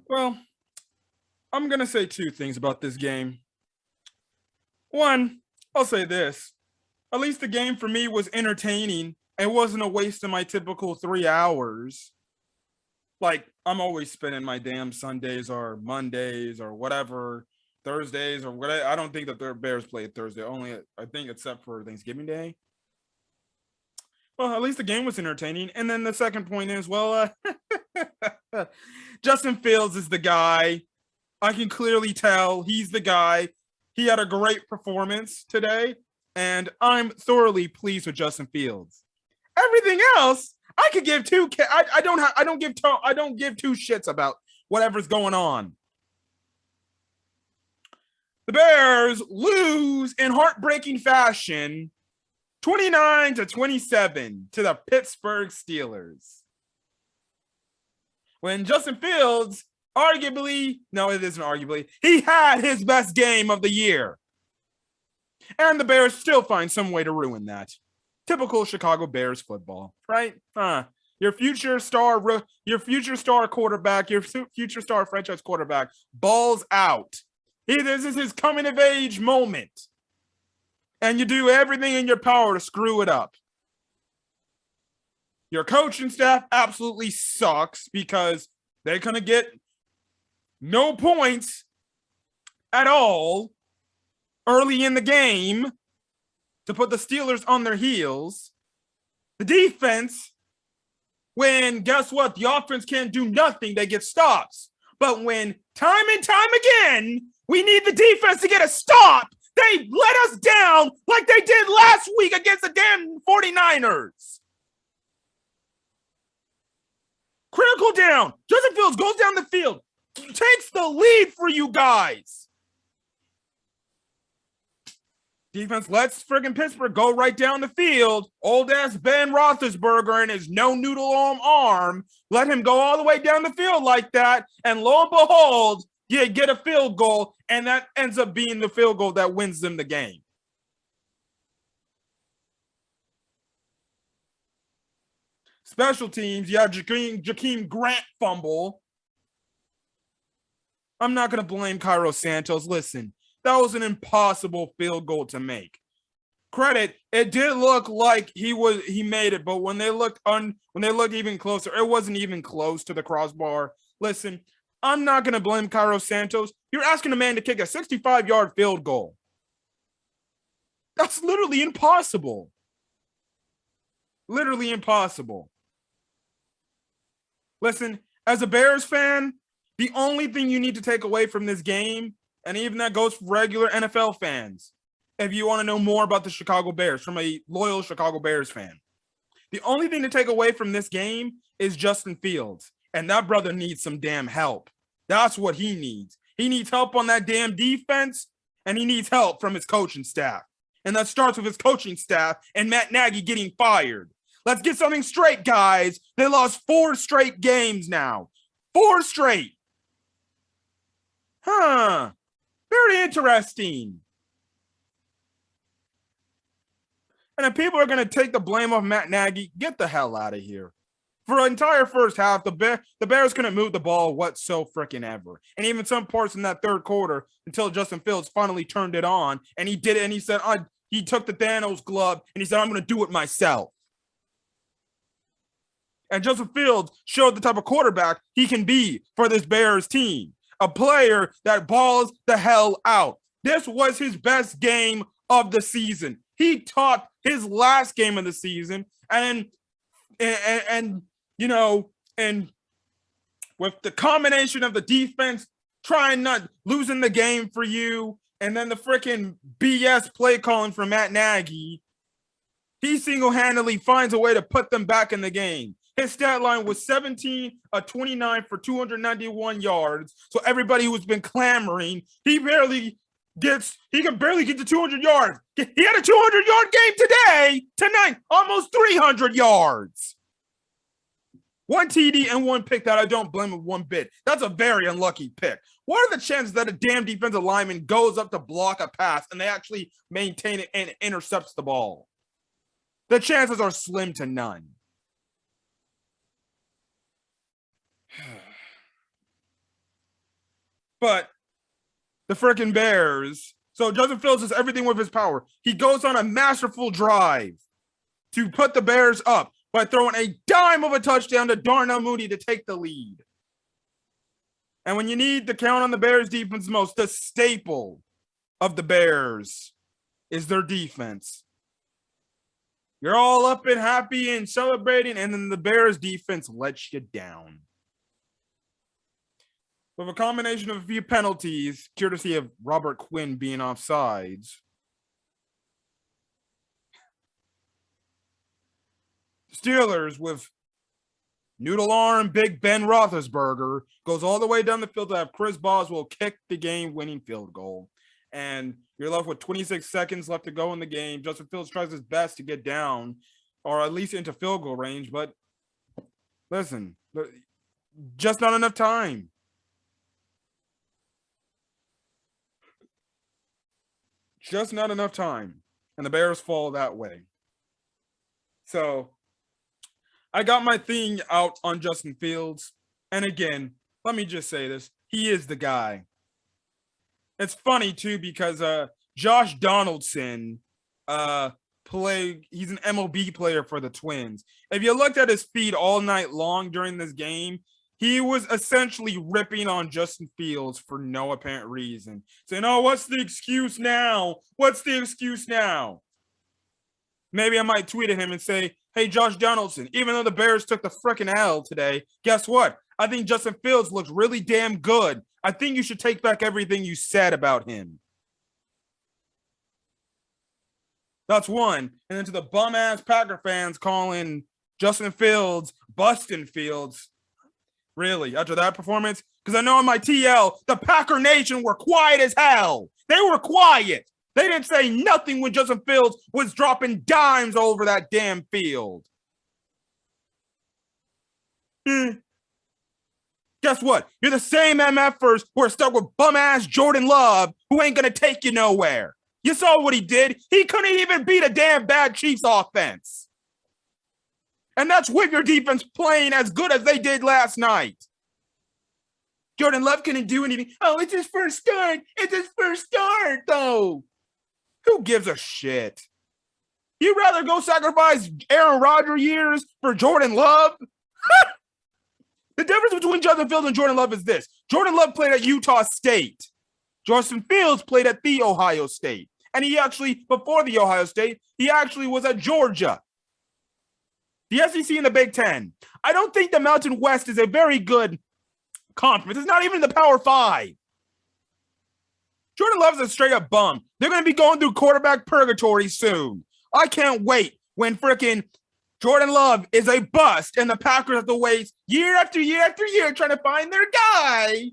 Well, I'm going to say two things about this game. One, I'll say this. At least the game for me was entertaining. It wasn't a waste of my typical 3 hours. Like, I'm always spending my damn Sundays or Mondays or whatever, Thursdays or whatever. I don't think that the Bears play Thursday, only, I think, except for Thanksgiving Day. Well, at least the game was entertaining. And then the second point is, well, Justin Fields is the guy. I can clearly tell he's the guy. He had a great performance today, and I'm thoroughly pleased with Justin Fields. Everything else, I could give two. I don't give two shits about whatever's going on. The Bears lose in heartbreaking fashion, 29-27 to the Pittsburgh Steelers. When Justin Fields no, it isn't arguably, he had his best game of the year. And the Bears still find some way to ruin that. Typical Chicago Bears football, right? Your future star quarterback, your future star franchise quarterback balls out. This is his coming of age moment. And you do everything in your power to screw it up. Your coaching staff absolutely sucks because they're going to get no points at all early in the game to put the Steelers on their heels. The defense, when guess what? The offense can't do nothing, they get stops. But when time and time again, we need the defense to get a stop, they let us down like they did last week against the damn 49ers. Critical down. Justin Fields goes down the field, takes the lead for you guys. Defense lets friggin' Pittsburgh go right down the field. Old ass Ben Roethlisberger and his no noodle arm let him go all the way down the field like that. And lo and behold, you get a field goal, and that ends up being the field goal that wins them the game. Special teams, yeah, Jakeem Grant fumble. I'm not going to blame Cairo Santos. Listen, that was an impossible field goal to make. Credit, it did look like he made it, but when they looked even closer, it wasn't even close to the crossbar. Listen, I'm not going to blame Cairo Santos. You're asking a man to kick a 65-yard field goal. That's literally impossible. Literally impossible. Listen, as a Bears fan, the only thing you need to take away from this game, and even that goes for regular NFL fans, if you want to know more about the Chicago Bears from a loyal Chicago Bears fan, the only thing to take away from this game is Justin Fields. And that brother needs some damn help. That's what he needs. He needs help on that damn defense, and he needs help from his coaching staff. And that starts with his coaching staff and Matt Nagy getting fired. Let's get something straight, guys. They lost 4 straight games now. 4 straight. Very interesting. And if people are going to take the blame off Matt Nagy, get the hell out of here. For an entire first half, the Bears couldn't move the ball whatsoever. And even some parts in that third quarter until Justin Fields finally turned it on. And he did it, and he said, he took the Thanos glove, and he said, I'm going to do it myself. And Justin Fields showed the type of quarterback he can be for this Bears team. A player that balls the hell out. This was his best game of the season. He topped his last game of the season. And with the combination of the defense trying not losing the game for you, and then the freaking BS play calling from Matt Nagy, he single-handedly finds a way to put them back in the game. His stat line was 17-29 for 291 yards. So everybody who's been clamoring, he can barely get to 200 yards. He had a 200-yard game tonight, almost 300 yards. 1 TD and 1 pick that I don't blame him one bit. That's a very unlucky pick. What are the chances that a damn defensive lineman goes up to block a pass and they actually maintain it and intercepts the ball? The chances are slim to none. But the freaking Bears. So Justin Fields does everything with his power. He goes on a masterful drive to put the Bears up by throwing a dime of a touchdown to Darnell Mooney to take the lead. And when you need to count on the Bears defense most, the staple of the Bears is their defense. You're all up and happy and celebrating, and then the Bears defense lets you down. With a combination of a few penalties, courtesy of Robert Quinn being offsides, Steelers with noodle arm Big Ben Roethlisberger goes all the way down the field to have Chris Boswell kick the game-winning field goal. And you're left with 26 seconds left to go in the game. Justin Fields tries his best to get down or at least into field goal range, but listen, just not enough time. Just not enough time. And the Bears fall that way. So I got my thing out on Justin Fields. And again, let me just say this. He is the guy. It's funny, too, because Josh Donaldson he's an MLB player for the Twins. If you looked at his feed all night long during this game, he was essentially ripping on Justin Fields for no apparent reason. Saying, oh, what's the excuse now? What's the excuse now? Maybe I might tweet at him and say, hey, Josh Donaldson, even though the Bears took the frickin' L today, guess what? I think Justin Fields looks really damn good. I think you should take back everything you said about him. That's one. And then to the bum-ass Packer fans calling Justin Fields, Bustin' Fields. Really, after that performance? Because I know in my TL, the Packer Nation were quiet as hell. They were quiet. They didn't say nothing when Justin Fields was dropping dimes all over that damn field. Guess what? You're the same MFers who are stuck with bum-ass Jordan Love who ain't going to take you nowhere. You saw what he did. He couldn't even beat a damn bad Chiefs offense. And that's with your defense playing as good as they did last night. Jordan Love couldn't do anything. Oh, it's his first start. It's his first start, though. Who gives a shit? You'd rather go sacrifice Aaron Rodgers years for Jordan Love? The difference between Justin Fields and Jordan Love is this. Jordan Love played at Utah State. Justin Fields played at the Ohio State. And he actually, before the Ohio State, he actually was at Georgia. The SEC and the Big Ten. I don't think the Mountain West is a very good conference. It's not even the Power Five. Jordan Love's a straight up bum. They're going to be going through quarterback purgatory soon. I can't wait when freaking Jordan Love is a bust and the Packers have to wait year after year after year trying to find their guy.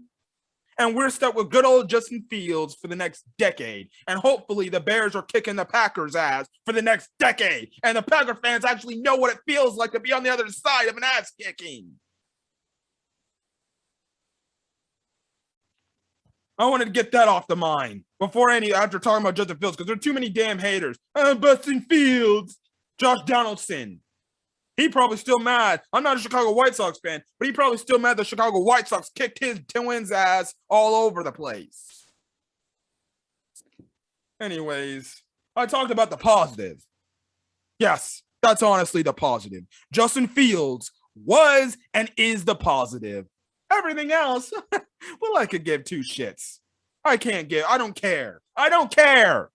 And we're stuck with good old Justin Fields for the next decade. And hopefully the Bears are kicking the Packers' ass for the next decade. And the Packer fans actually know what it feels like to be on the other side of an ass kicking. I wanted to get that off the mind after talking about Justin Fields, because there are too many damn haters. Busting Fields. Josh Donaldson. He probably still mad. I'm not a Chicago White Sox fan, but he probably still mad the Chicago White Sox kicked his Twins' ass all over the place. Anyways, I talked about the positive. Yes, that's honestly the positive. Justin Fields was and is the positive. Everything else, well, I could give two shits. I don't care. I don't care.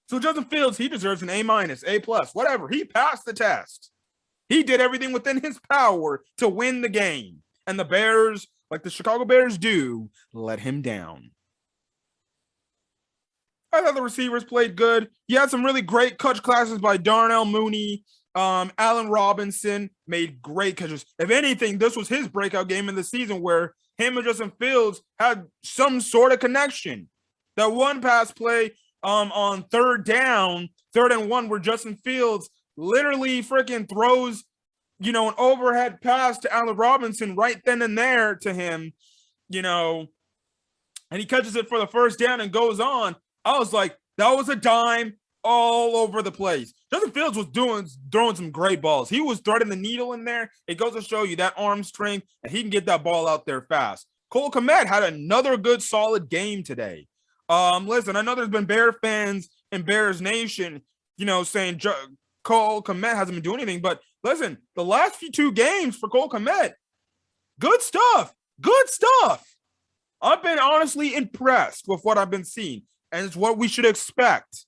So Justin Fields, he deserves an A-, A+, whatever. He passed the test. He did everything within his power to win the game. And the Bears, like the Chicago Bears do, let him down. I thought the receivers played good. You had some really great catch classes by Darnell Mooney. Allen Robinson made great catches. If anything, this was his breakout game in the season where him and Justin Fields had some sort of connection. That one pass play on third and 1, where Justin Fields literally freaking throws, an overhead pass to Allen Robinson right then and there to him, and he catches it for the first down and goes on. I was like, that was a dime all over the place. Justin Fields was throwing some great balls. He was threading the needle in there. It goes to show you that arm strength, and he can get that ball out there fast. Cole Kmet had another good, solid game today. Listen, I know there's been Bear fans in Bears Nation, saying Cole Kmet hasn't been doing anything. But listen, the last two games for Cole Kmet, good stuff. Good stuff. I've been honestly impressed with what I've been seeing, and it's what we should expect.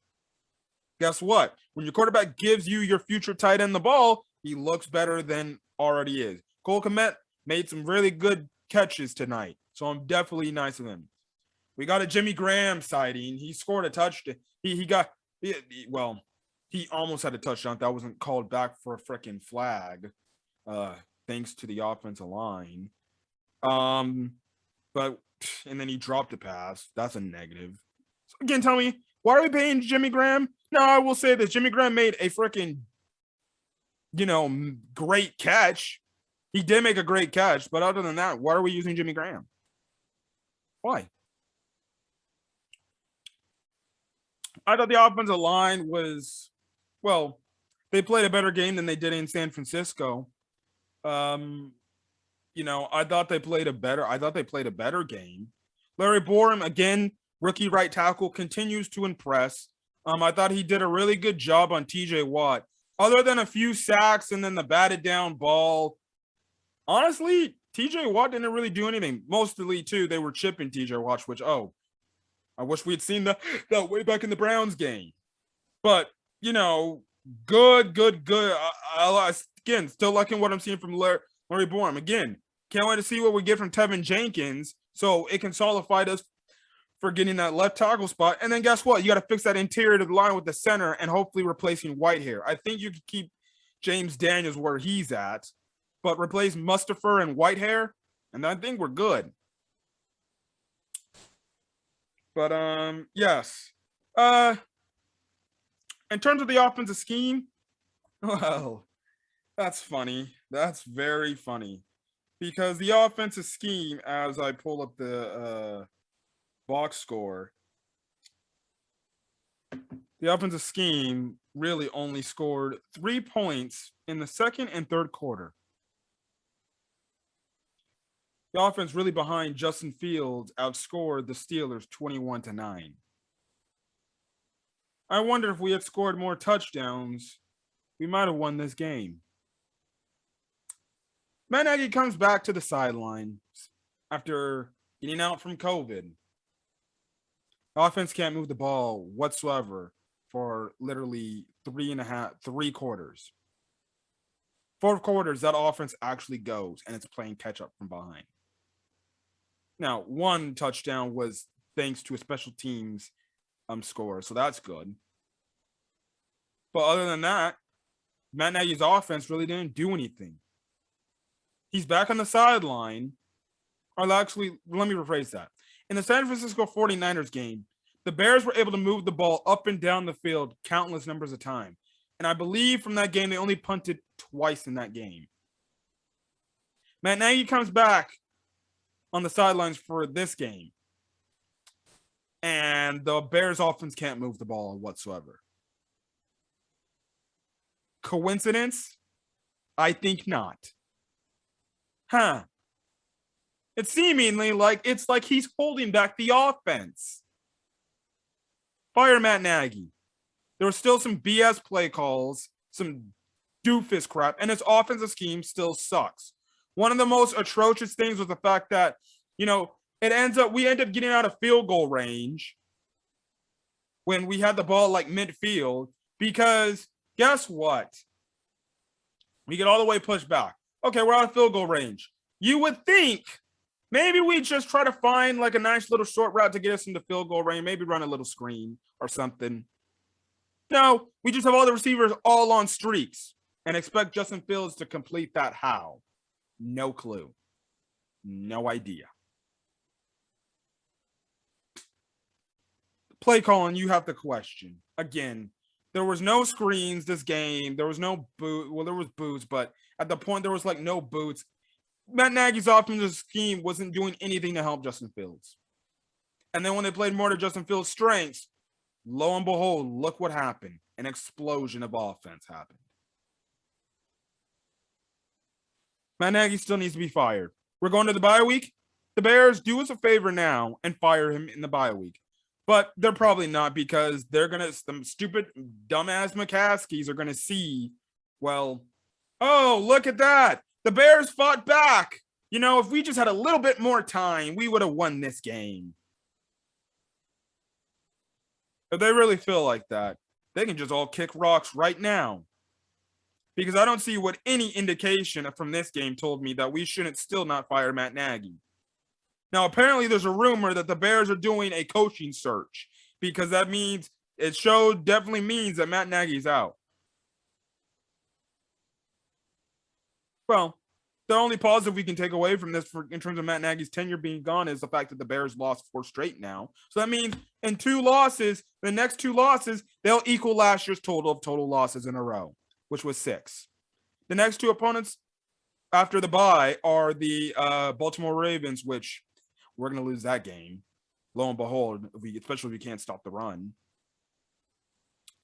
Guess what? When your quarterback gives you your future tight end the ball, he looks better than already is. Cole Kmet made some really good catches tonight, so I'm definitely nice of him. We got a Jimmy Graham sighting. He scored a touchdown. He almost had a touchdown. That wasn't called back for a freaking flag, thanks to the offensive line. But and then he dropped a pass. That's a negative. So again, tell me, why are we paying Jimmy Graham? No, I will say this. Jimmy Graham made a freaking, great catch. He did make a great catch, but other than that, why are we using Jimmy Graham? Why? I thought the offensive line was, they played a better game than they did in San Francisco. I thought they played a better game. Larry Borom, again, rookie right tackle, continues to impress. I thought he did a really good job on TJ Watt. Other than a few sacks and then the batted down ball, honestly, TJ Watt didn't really do anything. Mostly, too, they were chipping TJ Watt, which, I wish we had seen that way back in the Browns game. But, good. Again, still liking what I'm seeing from Larry Borom. Again, can't wait to see what we get from Tevin Jenkins so it can solidify us for getting that left tackle spot. And then guess what? You got to fix that interior to the line with the center and hopefully replacing Whitehair. I think you could keep James Daniels where he's at, but replace Mustipher and Whitehair, and I think we're good. But, yes. In terms of the offensive scheme, well, that's funny. That's very funny. Because the offensive scheme, as I pull up the box score, the offensive scheme really only scored 3 points in the second and third quarter. The offense really behind Justin Fields outscored the Steelers 21-9. I wonder if we had scored more touchdowns, we might have won this game. Matt Nagy comes back to the sideline after getting out from COVID. The offense can't move the ball whatsoever for literally 3 quarters. 4 quarters, that offense actually goes, and it's playing catch up from behind. Now, 1 touchdown was thanks to a special teams score, so that's good. But other than that, Matt Nagy's offense really didn't do anything. He's back on the sideline. Or actually, let me rephrase that. In the San Francisco 49ers game, the Bears were able to move the ball up and down the field countless numbers of time. And I believe from that game, they only punted twice in that game. Matt Nagy comes back on the sidelines for this game. And the Bears offense can't move the ball whatsoever. Coincidence? I think not. It's seemingly like he's holding back the offense. Fire Matt Nagy. There was still some BS play calls, some doofus crap, and his offensive scheme still sucks. One of the most atrocious things was the fact that, we end up getting out of field goal range when we had the ball like midfield, because guess what? We get all the way pushed back. Okay, we're out of field goal range. You would think maybe we just try to find like a nice little short route to get us into field goal range, maybe run a little screen or something. No, we just have all the receivers all on streaks and expect Justin Fields to complete that how? No clue. No idea. Play calling, you have to question. Again, there was no screens this game. There was no boot. Well, there was boots, but at the point there was like no boots. Matt Nagy's offensive scheme wasn't doing anything to help Justin Fields. And then when they played more to Justin Fields' strengths, lo and behold, look what happened. an explosion of offense happened. Matt Nagy still needs to be fired. We're going to the bye week. The Bears, do us a favor now and fire him in the bye week. But they're probably not, because they're going to, some stupid, dumbass McCaskies are going to see, well, oh, look at that. The Bears fought back. You know, if we just had a little bit more time, we would have won this game. If they really feel like that, they can just all kick rocks right now. Because I don't see what any indication from this game told me that we shouldn't still not fire Matt Nagy. Now, apparently there's a rumor that the Bears are doing a coaching search, because that means, it definitely means that Matt Nagy's out. Well, the only positive we can take away from this in terms of Matt Nagy's tenure being gone is the fact that the Bears lost 4 straight now. So that means in 2 losses, the next 2 losses, they'll equal last year's total of total losses in a row, which was 6. The next 2 opponents after the bye are the Baltimore Ravens, which we're going to lose that game. Lo and behold, especially if we can't stop the run.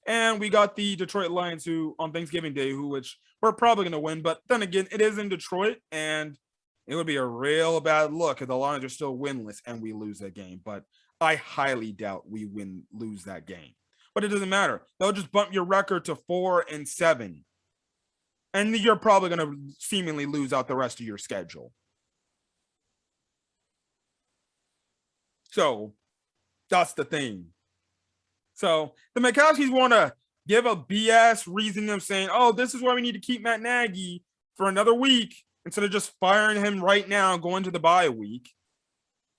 And we got the Detroit Lions, who on Thanksgiving Day, which we're probably going to win. But then again, it is in Detroit, and it would be a real bad look if the Lions are still winless and we lose that game. But I highly doubt we lose that game. But it doesn't matter. They'll just bump your record to 4-7. And you're probably going to seemingly lose out the rest of your schedule. So that's the thing. So the McCaskies want to give a BS reason of saying, oh, this is why we need to keep Matt Nagy for another week instead of just firing him right now and going to the bye week.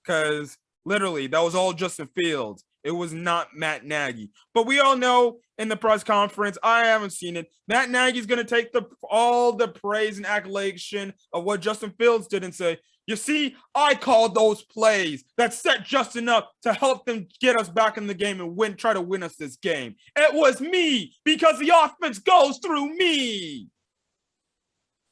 Because literally, that was all Justin Fields. It was not Matt Nagy. But we all know in the press conference, I haven't seen it, Matt Nagy's going to take all the praise and accolation of what Justin Fields did and say, you see, I called those plays that set Justin up to help them get us back in the game and try to win us this game. It was me, because the offense goes through me.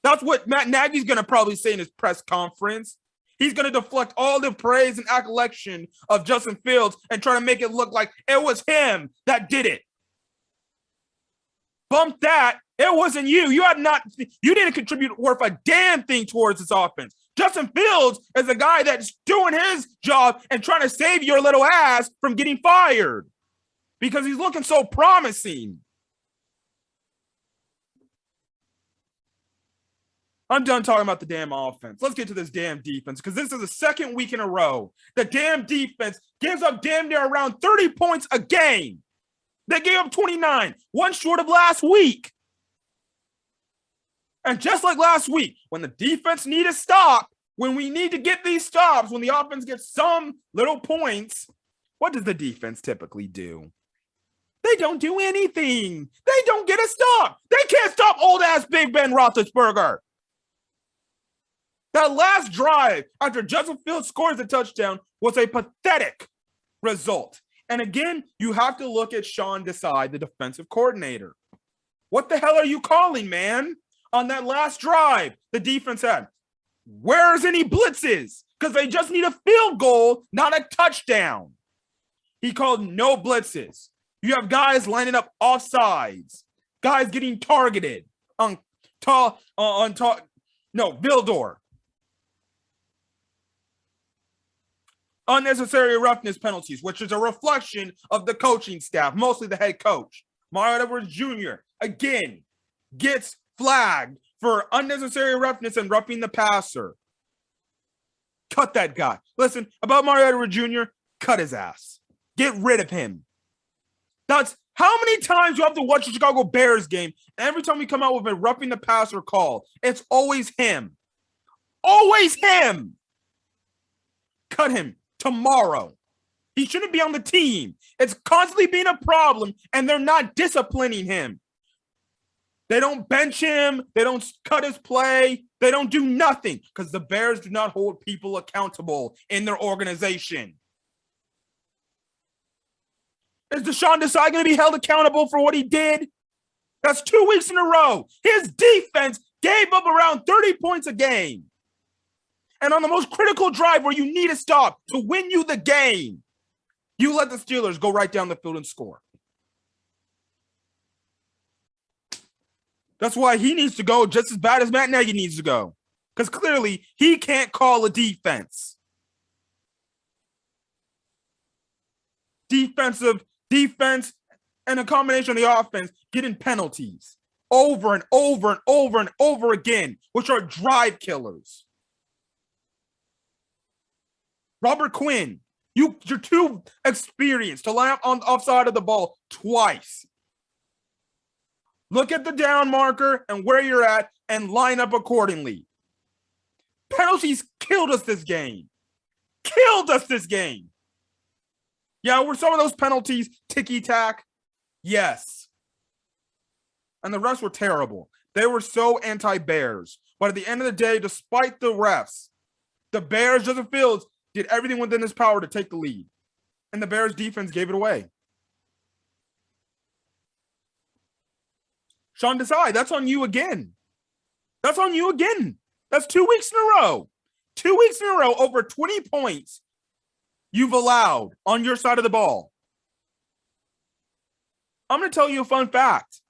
That's what Matt Nagy's going to probably say in his press conference. He's going to deflect all the praise and accolation of Justin Fields and try to make it look like it was him that did it. Bump that. It wasn't you. You didn't contribute worth a damn thing towards this offense. Justin Fields is the guy that's doing his job and trying to save your little ass from getting fired because he's looking so promising. I'm done talking about the damn offense. Let's get to this damn defense, because this is the second week in a row the damn defense gives up damn near around 30 points a game. They gave up 29, one short of last week. And just like last week, when the defense need a stop, when we need to get these stops, when the offense gets some little points, what does the defense typically do? They don't do anything. They don't get a stop. They can't stop old-ass Big Ben Roethlisberger. That last drive after Justin Fields scores a touchdown was a pathetic result. And again, you have to look at Sean Desai, the defensive coordinator. What the hell are you calling, man? On that last drive, the defense had, where's any blitzes? Because they just need a field goal, not a touchdown. He called no blitzes. You have guys lining up off sides, guys getting targeted Vildor. Unnecessary roughness penalties, which is a reflection of the coaching staff, mostly the head coach. Mario Edwards Jr., again, gets flagged for unnecessary roughness and roughing the passer. Cut that guy. Listen, about Mario Edwards Jr., cut his ass. Get rid of him. That's how many times you have to watch the Chicago Bears game, and every time we come out with a roughing the passer call, it's always him. Always him. Cut him tomorrow. He shouldn't be on the team. It's constantly been a problem, and they're not disciplining him. They don't bench him. They don't cut his play. They don't do nothing because the Bears do not hold people accountable in their organization. Is Deshaun Desai going to be held accountable for what he did? That's 2 weeks in a row. His defense gave up around 30 points a game. And on the most critical drive where you need a stop to win you the game, you let the Steelers go right down the field and score. That's why he needs to go just as bad as Matt Nagy needs to go. Because clearly he can't call a defense. Defense, and a combination of the offense getting penalties over and over and over and over again, which are drive killers. Robert Quinn, you're too experienced to line up on the offside of the ball twice. Look at the down marker and where you're at and line up accordingly. Penalties killed us this game. Yeah, were some of those penalties ticky-tack? Yes. And the refs were terrible. They were so anti-Bears. But at the end of the day, despite the refs, the Bears, Justin Fields, did everything within his power to take the lead. And the Bears defense gave it away. Sean Desai, that's on you again. That's 2 weeks in a row. 2 weeks in a row, over 20 points you've allowed on your side of the ball. I'm going to tell you a fun fact.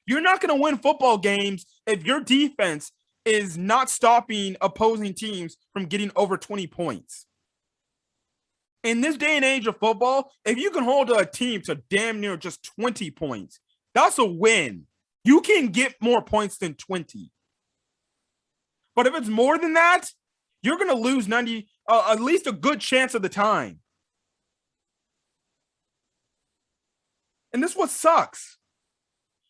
You're not going to win football games if your defense is not stopping opposing teams from getting over 20 points. In this day and age of football, if you can hold a team to damn near just 20 points, that's a win. You can get more points than 20. But if it's more than that, you're going to lose 90, at least a good chance of the time. And this is what sucks.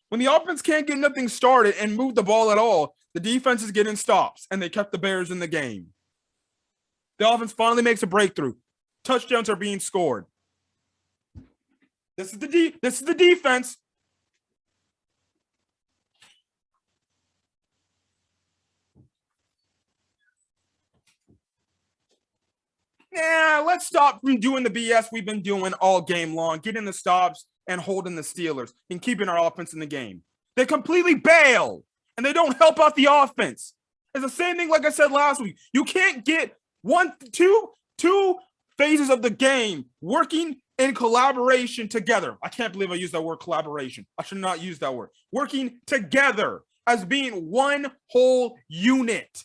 When the offense can't get nothing started and move the ball at all, the defense is getting stops, and they kept the Bears in the game. The offense finally makes a breakthrough. Touchdowns are being scored. This is the defense. Nah, let's stop from doing the BS we've been doing all game long, getting the stops and holding the Steelers and keeping our offense in the game. They completely bail, and they don't help out the offense. It's the same thing like I said last week. You can't get two phases of the game working in collaboration together. I can't believe I used that word collaboration. I should not use that word. Working together as being one whole unit.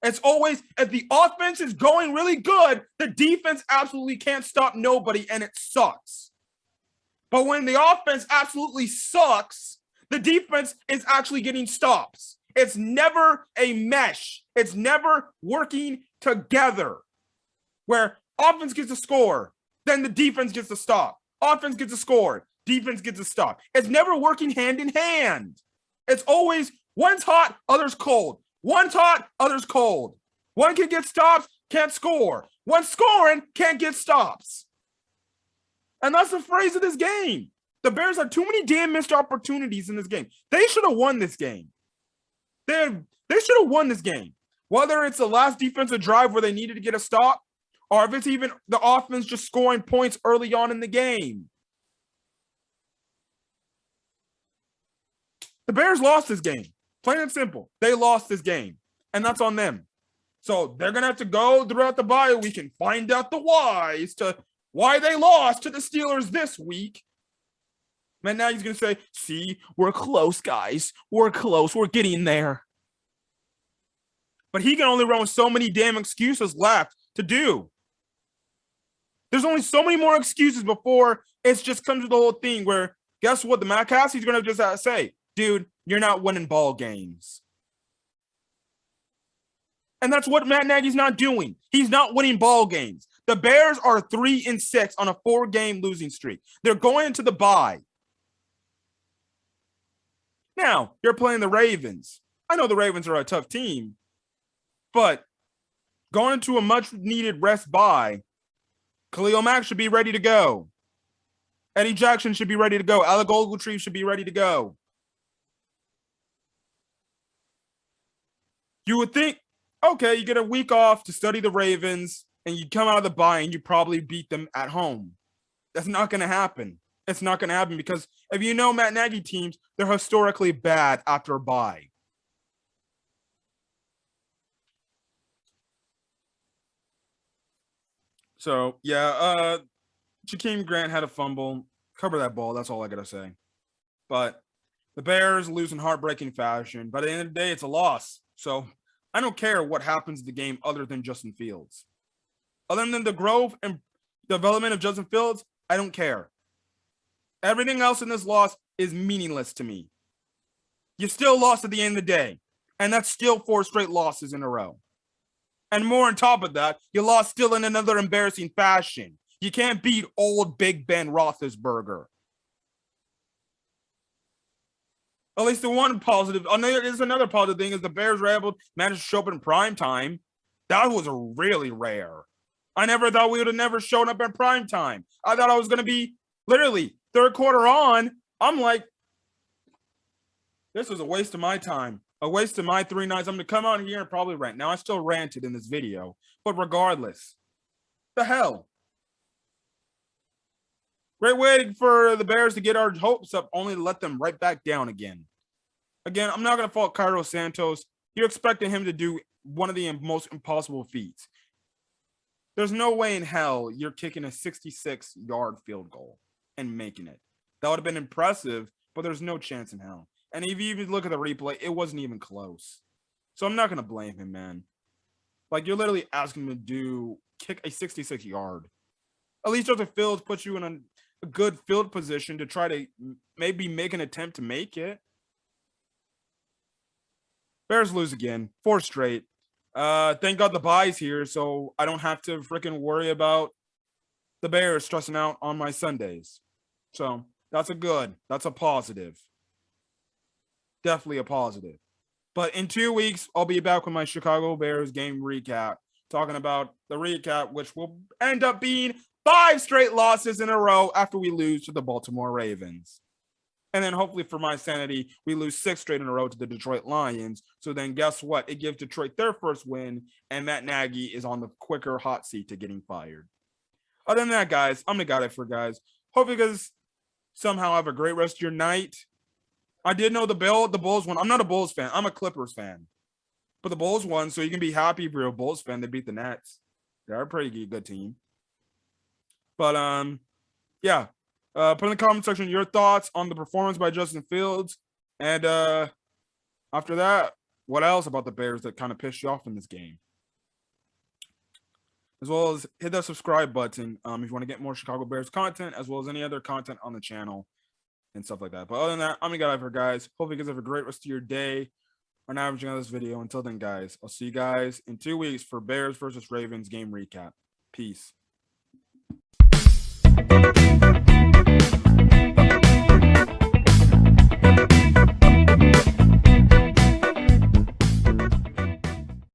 It's always, if the offense is going really good, the defense absolutely can't stop nobody, and it sucks. But when the offense absolutely sucks, the defense is actually getting stops. It's never a mesh. It's never working together. Where offense gets a score, then the defense gets a stop. Offense gets a score, defense gets a stop. It's never working hand in hand. It's always one's hot, other's cold. One's hot, other's cold. One can get stops, can't score. One scoring, can't get stops. And that's the phrase of this game. The Bears had too many damn missed opportunities in this game. They should have won this game. They should have won this game. Whether it's the last defensive drive where they needed to get a stop, or if it's even the offense just scoring points early on in the game. The Bears lost this game. Plain and simple. They lost this game. And that's on them. So they're going to have to go throughout the bye week and find out the whys to why they lost to the Steelers this week. And now he's going to say, see, we're close, guys. We're close. We're getting there. But he can only run with so many damn excuses left to do. There's only so many more excuses before it just comes to the whole thing where, guess what? The Matt Cassie's going to just have to say, dude, you're not winning ball games. And that's what Matt Nagy's not doing. He's not winning ball games. The Bears are 3-6 on a 4-game losing streak. They're going into the bye. Now, you're playing the Ravens. I know the Ravens are a tough team, but going into a much-needed rest bye, Khalil Mack should be ready to go. Eddie Jackson should be ready to go. Alec Ogletree should be ready to go. You would think, okay, you get a week off to study the Ravens, and you come out of the bye and you probably beat them at home. That's not going to happen. It's not going to happen because if you know Matt Nagy teams, they're historically bad after a bye. So, yeah, Jakeem Grant had a fumble. Cover that ball. That's all I got to say. But The Bears lose in heartbreaking fashion, but at the end of the day, it's a loss. So I don't care what happens in the game other than Justin Fields. Other than the growth and development of Justin Fields, I don't care. Everything else in this loss is meaningless to me. You still lost at the end of the day, and that's still 4 straight losses in a row. And more on top of that, you lost still in another embarrassing fashion. You can't beat old Big Ben Roethlisberger. At least the one positive, another positive thing is the Bears were able to manage to show up in prime time. That was really rare. I never thought we would have never shown up in prime time. I thought I was going to be literally third quarter on. I'm like, this was a waste of my time. A waste of my 3 nights. I'm going to come out here and probably rant. Now, I still ranted in this video, but regardless, the hell. Great way for the Bears to get our hopes up, only to let them right back down again. Again, I'm not going to fault Carlos Santos. You're expecting him to do one of the most impossible feats. There's no way in hell you're kicking a 66-yard field goal and making it. That would have been impressive, but there's no chance in hell. And if you even look at the replay, it wasn't even close. So I'm not going to blame him, man. Like, you're literally asking him to kick a 66-yard. At least Justin Fields puts you in a good field position to try to maybe make an attempt to make it. Bears lose again. 4 straight. Thank God the bye's here, so I don't have to freaking worry about the Bears stressing out on my Sundays. So that's a positive. Definitely a positive. But in 2 weeks, I'll be back with my Chicago Bears game recap, talking about the recap, which will end up being 5 straight losses in a row after we lose to the Baltimore Ravens. And then hopefully for my sanity, we lose 6 straight in a row to the Detroit Lions. So then guess what? It gives Detroit their first win, and Matt Nagy is on the quicker hot seat to getting fired. Other than that, guys, I'm the guy for guys. Hope you guys somehow have a great rest of your night. I did know the Bulls won. I'm not a Bulls fan. I'm a Clippers fan. But the Bulls won, so you can be happy if you're a Bulls fan. They beat the Nets. They're a pretty good team. But, yeah. Put in the comment section your thoughts on the performance by Justin Fields. And after that, what else about the Bears that kind of pissed you off in this game? As well as hit that subscribe button if you want to get more Chicago Bears content, as well as any other content on the channel and stuff like that. But other than that, I'm your guy for guys. Hope you guys have a great rest of your day on averaging on this video. Until then, guys, I'll see you guys in 2 weeks for Bears versus Ravens game recap. Peace.